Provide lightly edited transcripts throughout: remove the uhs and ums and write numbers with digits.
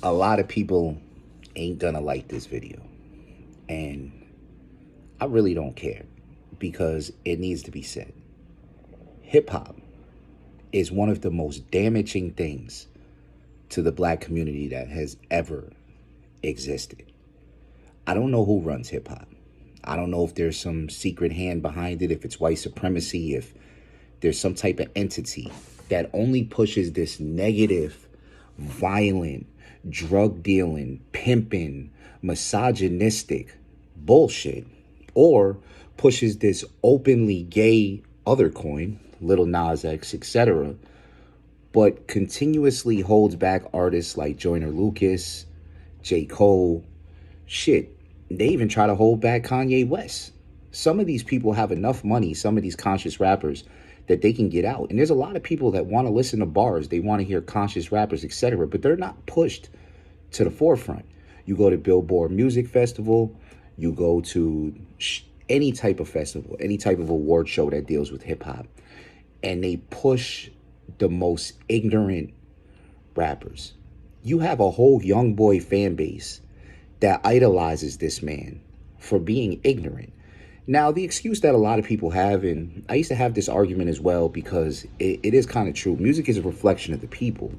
A lot of people ain't gonna like this video, and I really don't care because it needs to be said. Hip hop is one of the most damaging things to the black community that has ever existed. I don't know who runs hip hop. I don't know if there's some secret hand behind it, if it's white supremacy, if there's some type of entity that only pushes this negative, violent, drug dealing, pimping, misogynistic bullshit, or pushes this openly gay other coin, Little Nas X, etc., but continuously holds back artists like Joyner Lucas, J. Cole. Shit, they even try to hold back Kanye West. Some of these people have enough money, some of these conscious rappers, that they can get out. And there's a lot of people that want to listen to bars, they want to hear conscious rappers, etc., but they're not pushed to the forefront. You go to Billboard Music Festival, you go to any type of festival, any type of award show that deals with hip hop, and they push the most ignorant rappers. You have a whole young boy fan base that idolizes this man for being ignorant. Now, the excuse that a lot of people have, and I used to have this argument as well because it is kind of true. Music is a reflection of the people,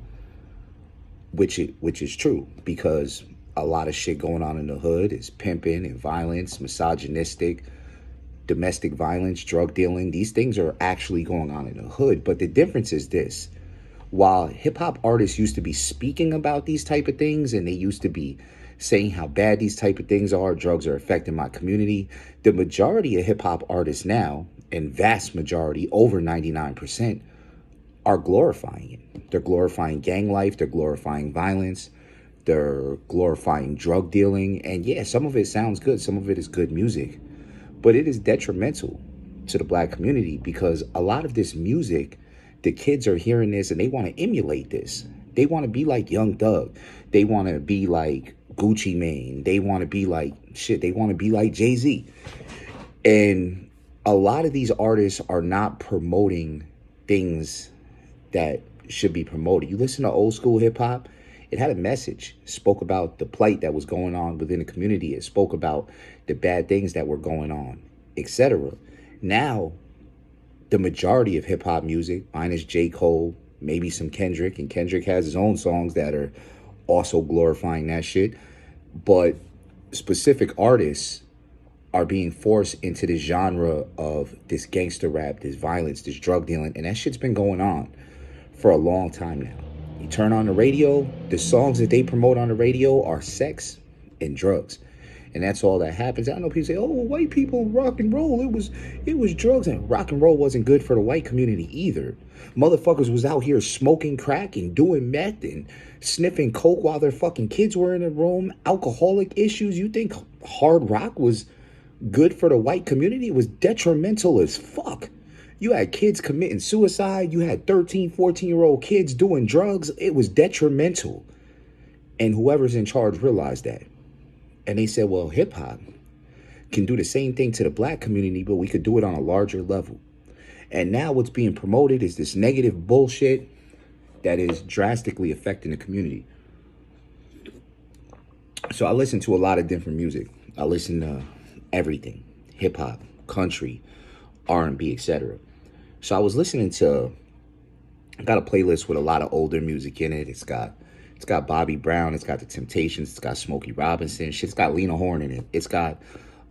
which is true because a lot of shit going on in the hood is pimping and violence, misogynistic, domestic violence, drug dealing. These things are actually going on in the hood. But the difference is this. While hip hop artists used to be speaking about these type of things and they used to be saying how bad these type of things are, drugs are affecting my community, the majority of hip hop artists now, and vast majority, over 99%, are glorifying it. They're glorifying gang life, they're glorifying violence, they're glorifying drug dealing. And yeah, some of it sounds good, some of it is good music, but it is detrimental to the black community because a lot of this music, the kids are hearing this and they want to emulate this. They want to be like Young Thug. They want to be like Gucci Mane. They want to be like shit. They want to be like Jay-Z. And a lot of these artists are not promoting things that should be promoted. You listen to old school hip hop, it had a message. It spoke about the plight that was going on within the community. It spoke about the bad things that were going on, etc. Now, the majority of hip hop music, minus J. Cole, maybe some Kendrick, and Kendrick has his own songs that are also glorifying that shit. But specific artists are being forced into this genre of this gangster rap, this violence, this drug dealing, and that shit's been going on for a long time now. You turn on the radio, the songs that they promote on the radio are sex and drugs. And that's all that happens. I know people say, "Oh, white people rock and roll. It was drugs." And rock and roll wasn't good for the white community either. Motherfuckers was out here smoking crack and doing meth and sniffing coke while their fucking kids were in the room. Alcoholic issues. You think hard rock was good for the white community? It was detrimental as fuck. You had kids committing suicide. You had 13, 14-year-old kids doing drugs. It was detrimental. And whoever's in charge realized that. And they said, well, hip hop can do the same thing to the black community, but we could do it on a larger level. And now what's being promoted is this negative bullshit that is drastically affecting the community. So I listen to a lot of different music. I listen to everything, hip hop, country, R&B, etc. So I was listening to, I got a playlist with a lot of older music in it. It's got Bobby Brown, it's got The Temptations, it's got Smokey Robinson, shit, it's got Lena Horne in it. It's got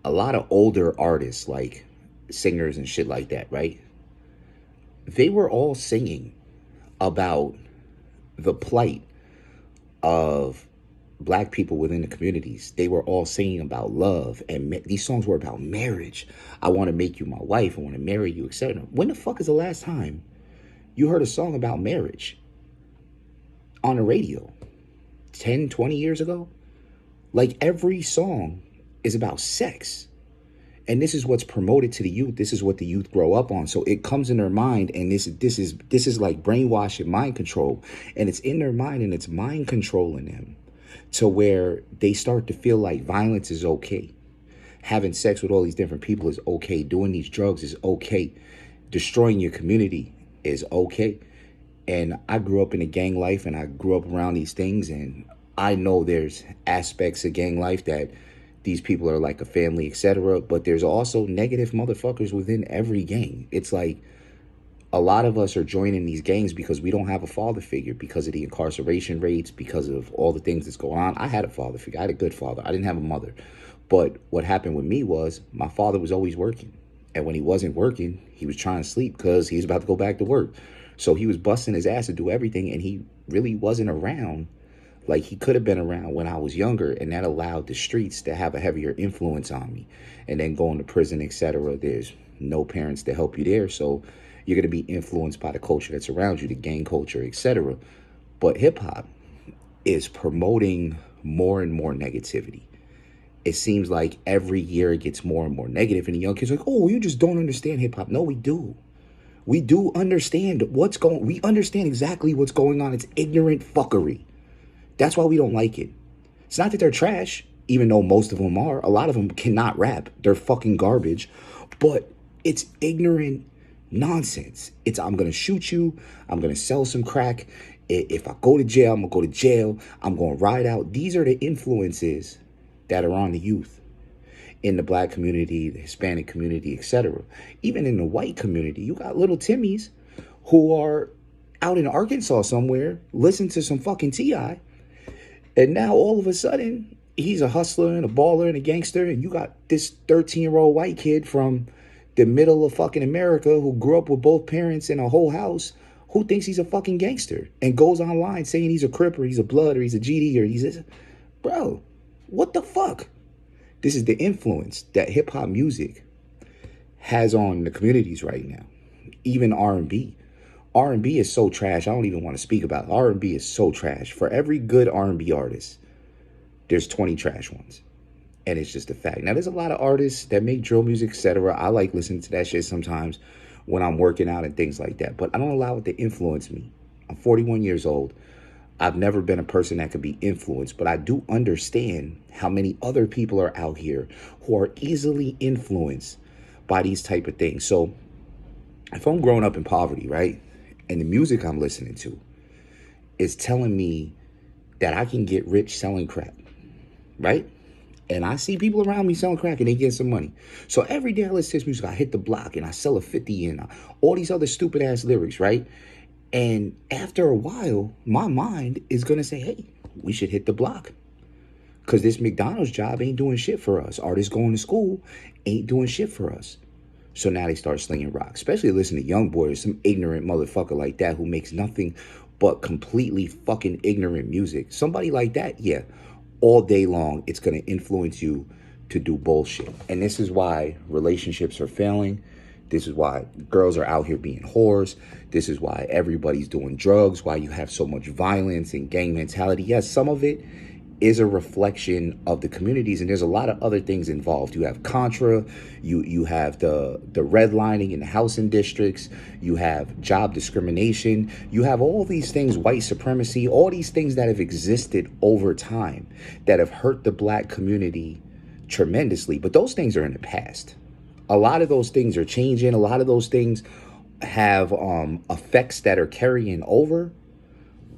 a lot of older artists, like singers and shit like that, right? They were all singing about the plight of black people within the communities. They were all singing about love, and these songs were about marriage. I want to make you my wife, I want to marry you, etc. When the fuck is the last time you heard a song about marriage on the radio? 10, 20 years ago? Like, every song is about sex. And this is what's promoted to the youth. This is what the youth grow up on. So it comes in their mind, and this is like brainwashing, mind control. And it's in their mind, and it's mind controlling them to where they start to feel like violence is okay. Having sex with all these different people is okay. Doing these drugs is okay. Destroying your community is okay. And I grew up in a gang life, and I grew up around these things, and I know there's aspects of gang life that these people are like a family, etc. But there's also negative motherfuckers within every gang. It's like a lot of us are joining these gangs because we don't have a father figure, because of the incarceration rates, because of all the things that's going on. I had a father figure. I had a good father. I didn't have a mother. But what happened with me was my father was always working. And when he wasn't working, he was trying to sleep because he was about to go back to work. So he was busting his ass to do everything, and he really wasn't around like he could have been around when I was younger, and that allowed the streets to have a heavier influence on me. And then going to prison, etc., there's no parents to help you there, so you're going to be influenced by the culture that's around you, the gang culture, etc. But hip-hop is promoting more and more negativity. It seems like every year it gets more and more negative, and the young kids are like, oh, you just don't understand hip-hop. No, we do. We do understand we understand exactly what's going on. It's ignorant fuckery. That's why we don't like it. It's not that they're trash, even though most of them are. A lot of them cannot rap. They're fucking garbage. But it's ignorant nonsense. It's, I'm going to shoot you. I'm going to sell some crack. If I go to jail, I'm going to go to jail. I'm going to ride out. These are the influences that are on the youth in the black community, the Hispanic community, etc. Even in the white community, you got little Timmies who are out in Arkansas somewhere, listen to some fucking T.I., and now all of a sudden, he's a hustler and a baller and a gangster. And you got this 13-year-old white kid from the middle of fucking America who grew up with both parents in a whole house who thinks he's a fucking gangster and goes online saying he's a Crip or he's a Blood or he's a GD or he's a... Bro, what the fuck? This is the influence that hip-hop music has on the communities right now. Even R&B. R&B is so trash. I don't even want to speak about it. R&B is so trash. For every good R&B artist, there's 20 trash ones. And it's just a fact. Now, there's a lot of artists that make drill music, etc. I like listening to that shit sometimes when I'm working out and things like that. But I don't allow it to influence me. I'm 41 years old. I've never been a person that could be influenced. But I do understand how many other people are out here who are easily influenced by these type of things. So if I'm growing up in poverty, right? And the music I'm listening to is telling me that I can get rich selling crack, right? And I see people around me selling crack and they get some money. So every day I listen to this music, I hit the block and I sell a 50 and all these other stupid ass lyrics, right? And after a while, my mind is going to say, hey, we should hit the block. Because this McDonald's job ain't doing shit for us. Artists going to school ain't doing shit for us. So now they start slinging rocks, especially listen to Young Boy or some ignorant motherfucker like that who makes nothing but completely fucking ignorant music. Somebody like that, yeah, all day long, it's going to influence you to do bullshit. And this is why relationships are failing. This is why girls are out here being whores. This is why everybody's doing drugs, why you have so much violence and gang mentality. Yes, some of it is a reflection of the communities, and there's a lot of other things involved. You have Contra, you have the redlining in the housing districts, you have job discrimination, you have all these things, white supremacy, all these things that have existed over time that have hurt the black community tremendously. But those things are in the past. A lot of those things are changing. A lot of those things have effects that are carrying over,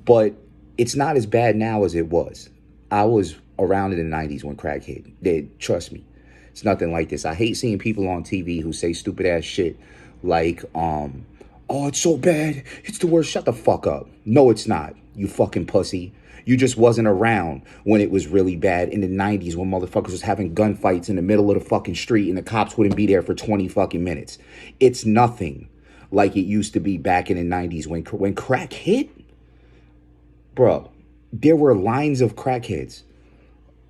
but it's not as bad now as it was. I was around in the 90s when crack hit. Trust me, it's nothing like this. I hate seeing people on TV who say stupid ass shit like, oh, it's so bad, it's the worst. Shut the fuck up. No, it's not, you fucking pussy. You just wasn't around when it was really bad in the 90s when motherfuckers was having gunfights in the middle of the fucking street and the cops wouldn't be there for 20 fucking minutes. It's nothing like it used to be back in the 90s when crack hit. Bro, there were lines of crackheads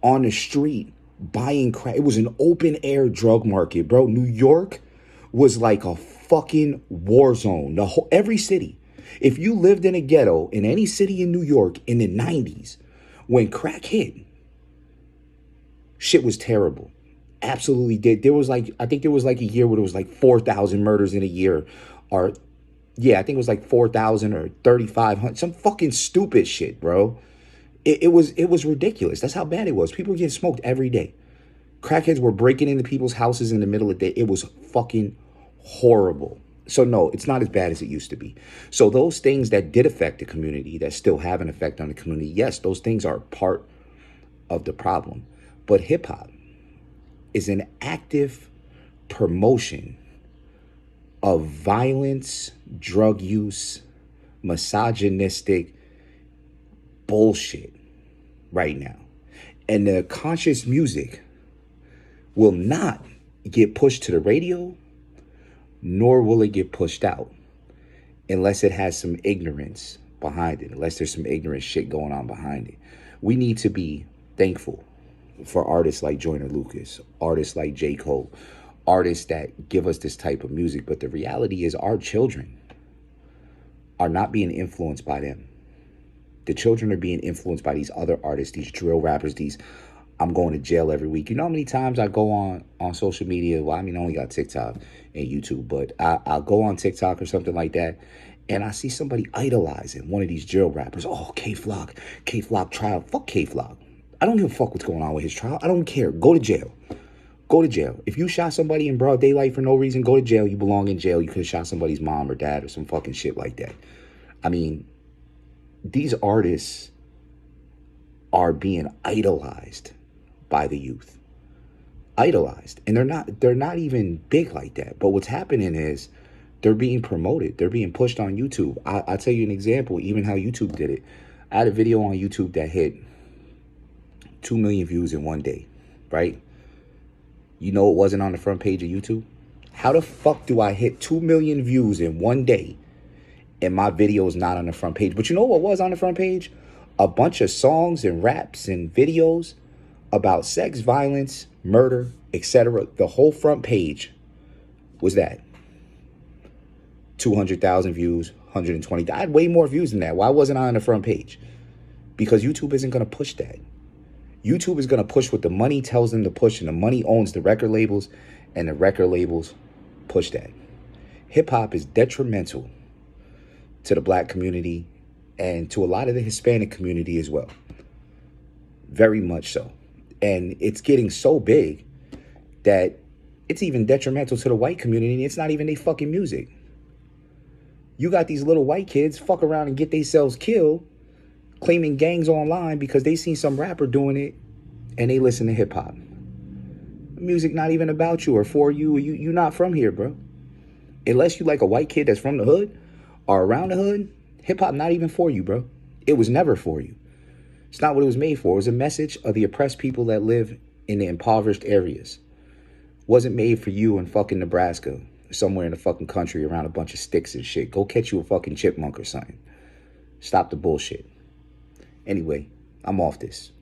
on the street buying crack. It was an open air drug market, bro. New York was like a fucking war zone. Every city. If you lived in a ghetto in any city in New York in the 90s, when crack hit, shit was terrible. Absolutely did. I think there was like a year where there was like 4,000 murders in a year. Or, yeah, I think it was like 4,000 or 3,500. Some fucking stupid shit, bro. It was ridiculous. That's how bad it was. People were getting smoked every day. Crackheads were breaking into people's houses in the middle of the day. It was fucking horrible. So no, it's not as bad as it used to be. So those things that did affect the community, that still have an effect on the community, yes, those things are part of the problem. But hip hop is an active promotion of violence, drug use, misogynistic bullshit right now. And the conscious music will not get pushed to the radio, nor will it get pushed out unless it has some ignorance behind it, unless there's some ignorant shit going on behind it. We need to be thankful for artists like Joyner Lucas, artists like J. Cole, artists that give us this type of music. But the reality is our children are not being influenced by them. The children are being influenced by these other artists, these drill rappers, these I'm going to jail every week. You know how many times I go on social media? Well, I mean, I only got TikTok and YouTube, but I'll go on TikTok or something like that, and I see somebody idolizing one of these drill rappers. Oh, K-Flock trial. Fuck K-Flock. I don't give a fuck what's going on with his trial. I don't care. Go to jail. Go to jail. If you shot somebody in broad daylight for no reason, go to jail. You belong in jail. You could have shot somebody's mom or dad or some fucking shit like that. I mean, these artists are being idolized by the youth. Idolized. And they're not even big like that. But what's happening is they're being promoted. They're being pushed on YouTube. I'll tell you an example, even how YouTube did it. I had a video on YouTube that hit 2 million views in one day, right? You know it wasn't on the front page of YouTube? How the fuck do I hit 2 million views in one day and my video is not on the front page? But you know what was on the front page? A bunch of songs and raps and videos about sex, violence, murder, etc. The whole front page was that. 200,000 views, 120. I had way more views than that. Why wasn't I on the front page? Because YouTube isn't going to push that. YouTube is going to push what the money tells them to push, and the money owns the record labels, and the record labels push that. Hip-hop is detrimental to the black community and to a lot of the Hispanic community as well. Very much so. And it's getting so big that it's even detrimental to the white community, and it's not even their fucking music. You got these little white kids fuck around and get themselves killed, claiming gangs online because they seen some rapper doing it and they listen to hip hop. Music not even about you or for you. You're not from here, bro. Unless you like a white kid that's from the hood or around the hood, hip hop not even for you, bro. It was never for you. It's not what it was made for. It was a message of the oppressed people that live in the impoverished areas. It wasn't made for you in fucking Nebraska, somewhere in the fucking country around a bunch of sticks and shit. Go catch you a fucking chipmunk or something. Stop the bullshit. Anyway, I'm off this.